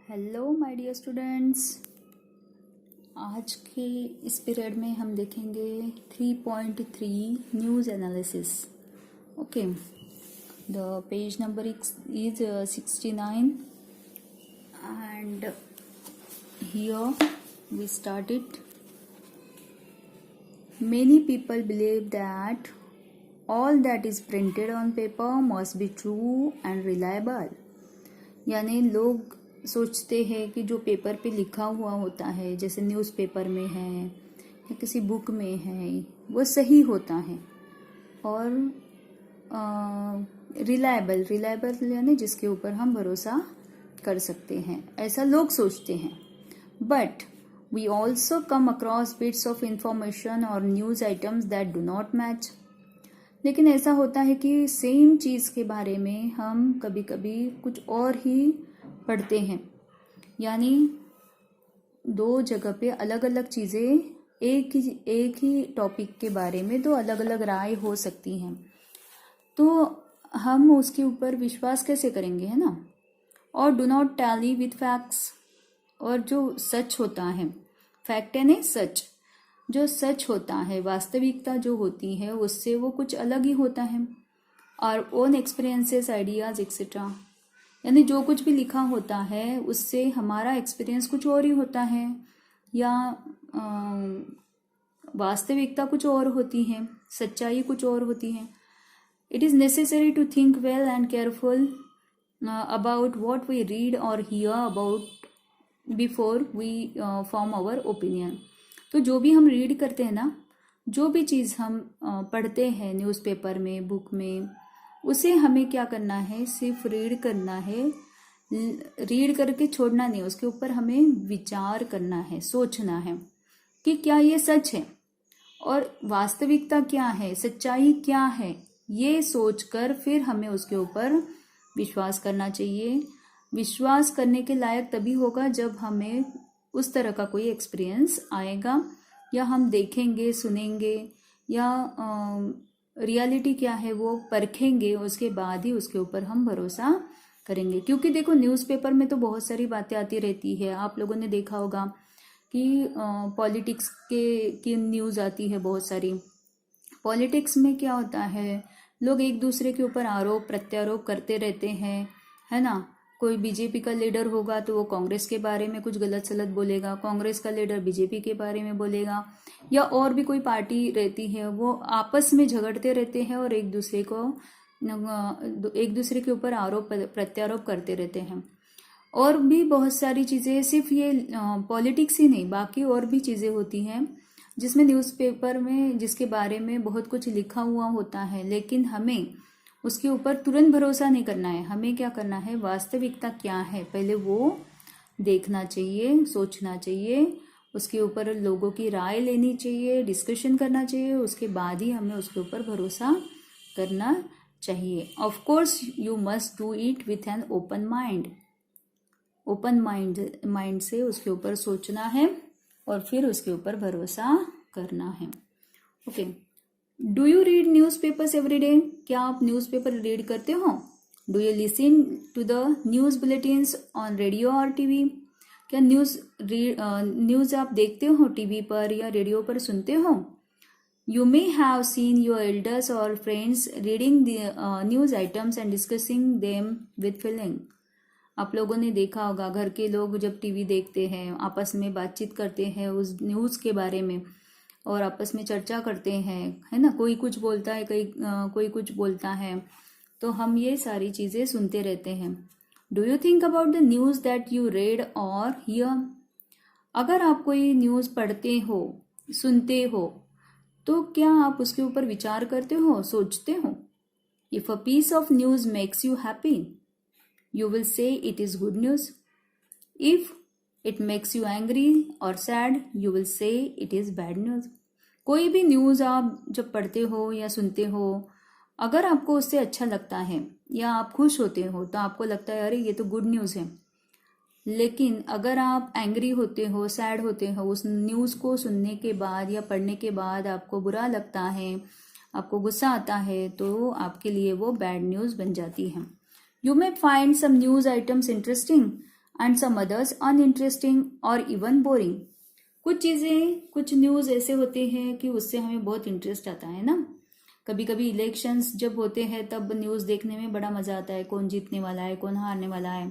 Hello my dear students. आज के इस पीरियड में हम देखेंगे 3.3 news analysis. Okay, the page number is 69 and here we start it. Many people believe that all that is printed on paper must be true and reliable। यानी लोग सोचते हैं कि जो पेपर पे लिखा हुआ होता है, जैसे न्यूज़पेपर में है या किसी बुक में है, वो सही होता है और रिलायबल यानी जिसके ऊपर हम भरोसा कर सकते हैं, ऐसा लोग सोचते हैं। But we also come across bits of information और news items that do not match. लेकिन ऐसा होता है कि सेम चीज़ के बारे में हम कभी कभी कुछ और ही पढ़ते हैं, यानी दो जगह पे अलग अलग चीज़ें, एक ही टॉपिक के बारे में दो अलग अलग राय हो सकती हैं, तो हम उसके ऊपर विश्वास कैसे करेंगे, है ना। और do not tally with facts. और जो सच होता है, फैक्ट है नहीं, सच, जो सच होता है, वास्तविकता जो होती है उससे वो कुछ अलग ही होता है। और ओन एक्सपीरियंसेस, आइडियाज एक्सेट्रा, यानी जो कुछ भी लिखा होता है उससे हमारा एक्सपीरियंस कुछ और ही होता है या वास्तविकता कुछ और होती है, सच्चाई कुछ और होती है। It is necessary to think well and careful about what we read और hear about before we form our opinion. तो जो भी हम रीड करते हैं ना, जो भी चीज़ हम पढ़ते हैं न्यूज़पेपर में, बुक में, उसे हमें क्या करना है, सिर्फ रीड करना है, रीड करके छोड़ना नहीं, उसके ऊपर हमें विचार करना है, सोचना है कि क्या ये सच है और वास्तविकता क्या है, सच्चाई क्या है। ये सोचकर फिर हमें उसके ऊपर विश्वास करना चाहिए। विश्वास करने के लायक तभी होगा जब हमें उस तरह का कोई एक्सपीरियंस आएगा या हम देखेंगे, सुनेंगे या रियलिटी क्या है वो परखेंगे, उसके बाद ही उसके ऊपर हम भरोसा करेंगे। क्योंकि देखो, न्यूज़पेपर में तो बहुत सारी बातें आती रहती है। आप लोगों ने देखा होगा कि पॉलिटिक्स की न्यूज़ आती है बहुत सारी। पॉलिटिक्स में क्या होता है, लोग एक दूसरे के ऊपर आरोप प्रत्यारोप करते रहते हैं, है ना। कोई बीजेपी का लीडर होगा तो वो कांग्रेस के बारे में कुछ गलत सलत बोलेगा, कांग्रेस का लीडर बीजेपी के बारे में बोलेगा, या और भी कोई पार्टी रहती है, वो आपस में झगड़ते रहते हैं और एक दूसरे के ऊपर आरोप प्रत्यारोप करते रहते हैं। और भी बहुत सारी चीज़ें, सिर्फ ये पॉलिटिक्स ही नहीं, बाकी और भी चीज़ें होती हैं जिसमें न्यूज़पेपर में जिसके बारे में बहुत कुछ लिखा हुआ होता है, लेकिन हमें उसके ऊपर तुरंत भरोसा नहीं करना है। हमें क्या करना है, वास्तविकता क्या है पहले वो देखना चाहिए, सोचना चाहिए, उसके ऊपर लोगों की राय लेनी चाहिए, डिस्कशन करना चाहिए, उसके बाद ही हमें उसके ऊपर भरोसा करना चाहिए। Of course you must do it with an open mind. Open mind से उसके ऊपर सोचना है और फिर उसके ऊपर भरोसा करना है। Okay, do you read newspapers every day? क्या आप न्यूज़पेपर रीड करते हो? Do you listen to the news bulletins on radio और टीवी? क्या न्यूज़ आप देखते हो टीवी पर या रेडियो पर सुनते हो? You may have seen your elders और friends reading the news items and discussing them with feeling. आप लोगों ने देखा होगा, घर के लोग जब टीवी देखते हैं आपस में बातचीत करते हैं उस न्यूज़ के बारे में और आपस में चर्चा करते हैं, है ना। कोई कुछ बोलता है, कोई कुछ बोलता है, तो हम ये सारी चीज़ें सुनते रहते हैं। Do you think about the news that you read और हियर? अगर आप कोई न्यूज़ पढ़ते हो, सुनते हो, तो क्या आप उसके ऊपर विचार करते हो, सोचते हो? If a piece of news makes you happy, you will say it is good news. If it makes you angry or sad, you will say it is bad news. कोई भी न्यूज़ आप जब पढ़ते हो या सुनते हो, अगर आपको उससे अच्छा लगता है या आप खुश होते हो तो आपको लगता है अरे ये तो गुड न्यूज़ है। लेकिन अगर आप एंग्री होते हो, सैड होते हो, उस न्यूज़ को सुनने के बाद या पढ़ने के बाद आपको बुरा लगता है, आपको गुस्सा आता है, तो आपके लिए वो बैड न्यूज़ बन जाती है। You may find some news items interesting. And some others uninteresting और इवन बोरिंग। कुछ चीज़ें, कुछ न्यूज़ ऐसे होते हैं कि उससे हमें बहुत इंटरेस्ट आता है ना। कभी कभी इलेक्शंस जब होते हैं तब न्यूज़ देखने में बड़ा मज़ा आता है, कौन जीतने वाला है, कौन हारने वाला है।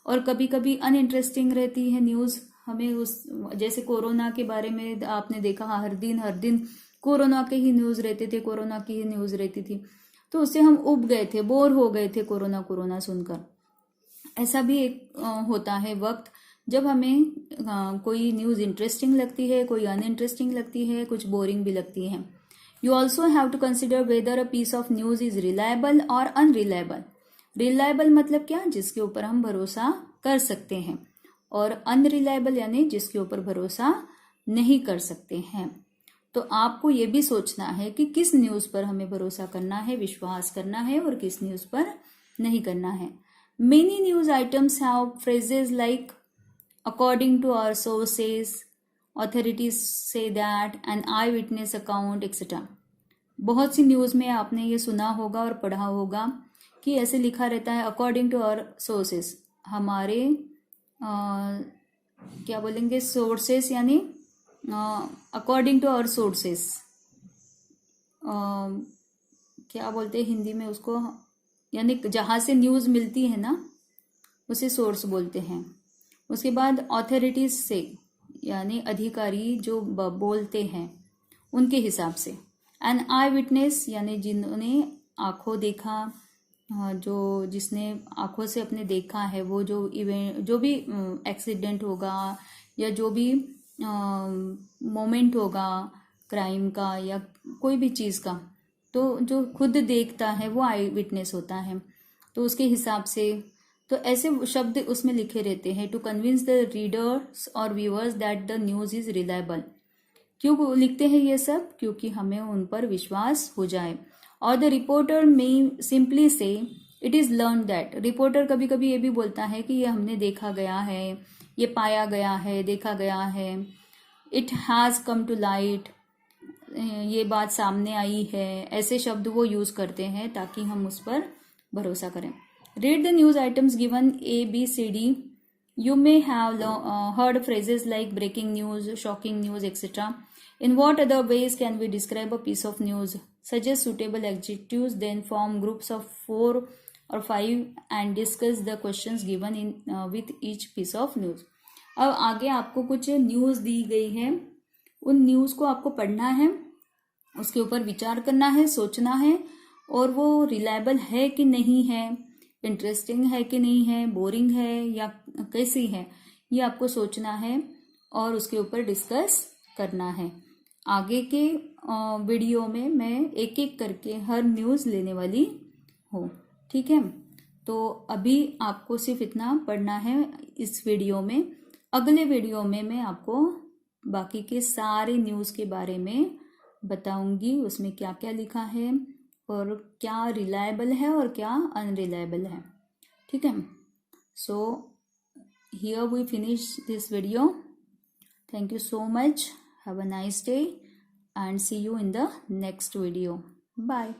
और कभी कभी अनइंटरेस्टिंग रहती है न्यूज़, हमें उस, जैसे कोरोना के बारे में आपने देखा, हर दिन कोरोना के ही न्यूज़ रहते थे, कोरोना की ही न्यूज़ रहती थी, तो उससे हम उब गए थे, बोर हो गए थे कोरोना सुनकर। ऐसा भी एक होता है वक्त जब हमें कोई न्यूज़ इंटरेस्टिंग लगती है, कोई अनइंटरेस्टिंग लगती है, कुछ बोरिंग भी लगती है। You also have to consider whether a piece of news is reliable और अनरिलायबल। रिलायबल मतलब क्या, जिसके ऊपर हम भरोसा कर सकते हैं, और अनरिलायबल यानी जिसके ऊपर भरोसा नहीं कर सकते हैं। तो आपको ये भी सोचना है कि किस न्यूज़ पर हमें भरोसा करना है, विश्वास करना है, और किस न्यूज़ पर नहीं करना है। Many news items have phrases like according to our sources, authorities say that, an eyewitness account etcetera. बहुत सी न्यूज़ में आपने ये सुना होगा और पढ़ा होगा कि ऐसे लिखा रहता है अकॉर्डिंग टू आवर सोर्सेज, हमारे क्या बोलेंगे, सोर्सेस, यानी अकॉर्डिंग टू आवर सोर्सेस, क्या बोलते हैं हिंदी में उसको, यानी जहाँ से न्यूज़ मिलती है ना उसे सोर्स बोलते हैं। उसके बाद ऑथोरिटीज से, यानी अधिकारी जो बोलते हैं उनके हिसाब से। एन आई विटनेस यानी जिन्होंने आंखों देखा, जो जिसने आंखों से अपने देखा है, वो जो इवेंट, जो भी एक्सीडेंट होगा या जो भी मोमेंट होगा क्राइम का या कोई भी चीज़ का, तो जो खुद देखता है वो आई विटनेस होता है। तो उसके हिसाब से, तो ऐसे शब्द उसमें लिखे रहते हैं टू कन्विंस द रीडर्स और viewers that the news is reliable. क्यों लिखते हैं ये सब, क्योंकि हमें उन पर विश्वास हो जाए। और द रिपोर्टर में सिंपली से it is learn that. Reporter कभी कभी ये भी बोलता है कि ये हमने देखा गया है, ये पाया गया है, देखा गया है। It has come to light, ये बात सामने आई है। ऐसे शब्द वो यूज़ करते हैं ताकि हम उस पर भरोसा करें। Read the news items given ABCD. You may have heard phrases like breaking news, shocking news, etc. In what other ways can we describe a piece of news? Suggest suitable adjectives, then form groups of 4 or 5 and discuss the questions given in with each piece of news. अब आगे आपको कुछ news दी गई है, उन news को आपको पढ़ना है, उसके ऊपर विचार करना है, सोचना है, और वो रिलायबल है कि नहीं है, इंटरेस्टिंग है कि नहीं है, बोरिंग है या कैसी है, ये आपको सोचना है और उसके ऊपर डिस्कस करना है। आगे के वीडियो में मैं एक एक करके हर न्यूज़ लेने वाली हूँ, ठीक है। तो अभी आपको सिर्फ इतना पढ़ना है इस वीडियो में। अगले वीडियो में मैं आपको बाकी के सारे न्यूज़ के बारे में बताऊंगी, उसमें क्या क्या लिखा है और क्या रिलायबल है और क्या अनरिलायबल है, ठीक है। So here we finish this video. Thank you so much, have a nice day and see you in the next video. Bye.